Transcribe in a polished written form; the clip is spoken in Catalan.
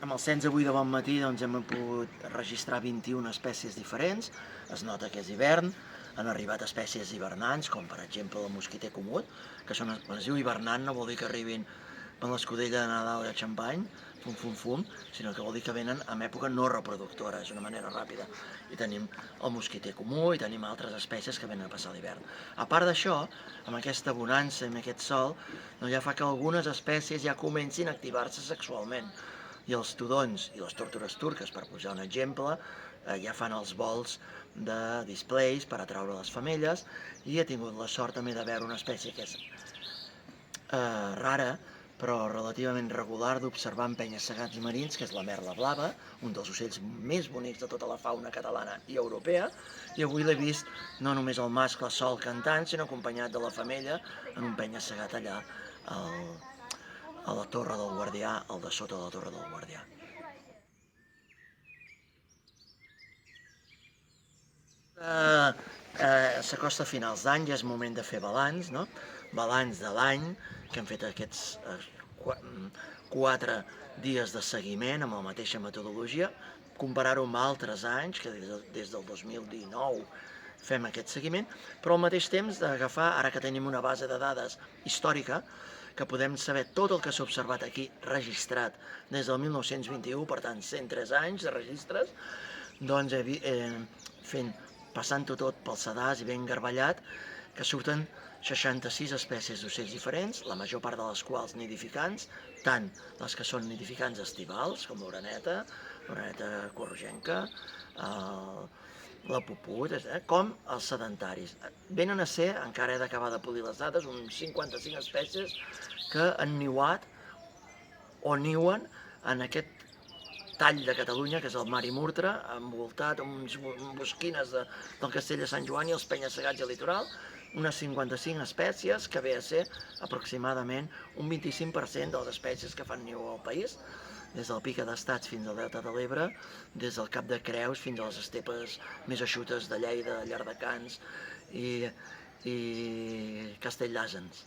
Amb el cens avui de bon matí doncs, hem pogut registrar 21 espècies diferents. Es nota que és hivern, han arribat espècies hivernants, com per exemple el mosquiter comú, que es diu hivernant, no vol dir que arribin amb l'escudella de Nadal i el xampany, fum, fum, fum, sinó que vol dir que venen en època no reproductora, és una manera ràpida. I tenim el mosquiter comú i tenim altres espècies que venen a passar l'hivern. A part d'això, amb aquesta bonança i amb aquest sol, doncs ja fa que algunes espècies ja comencin a activar-se sexualment. I els tudons i les tórtores turques, per posar un exemple, ja fan els vols de displays per atraure les femelles, i he tingut la sort també de veure una espècie que és rara, però relativament regular, d'observar en penya-segats marins, que és la merla blava, un dels ocells més bonics de tota la fauna catalana i europea, i avui l'he vist no només el mascle sol cantant, sinó acompanyat de la femella en un penya-segat allà a la Torre del Guardià, al de sota de la Torre del Guardià. S'acosta a finals d'any, ja és moment de fer balanç, no? Balanç de l'any, que hem fet aquests 4 dies de seguiment amb la mateixa metodologia, comparar-ho amb altres anys, que des del 2019 fem aquest seguiment, però al mateix temps d'agafar, ara que tenim una base de dades històrica, que podem saber tot el que s'ha observat aquí registrat des del 1921, per tant 103 anys de registres, doncs passant-ho tot pel sedàs i ben garballat, que surten 66 espècies d'ocells diferents, la major part de les quals nidificants, tant les que són nidificants estivals, com l'oreneta corrogenca, la puput, com els sedentaris. Venen a ser, encara he d'acabar de polir les dades, uns 55 espècies que han niuat o niuen en aquest tall de Catalunya, que és el Mar i Murtra, envoltat amb bosquines del Castell de Sant Joan i els penya-segats al litoral, unes 55 espècies, que ve a ser aproximadament un 25% de les espècies que fan niu al país, des del Pica d'Estats fins al Delta de l'Ebre, des del Cap de Creus fins a les estepes més eixutes de Lleida, Llardecans i Castelldàsens.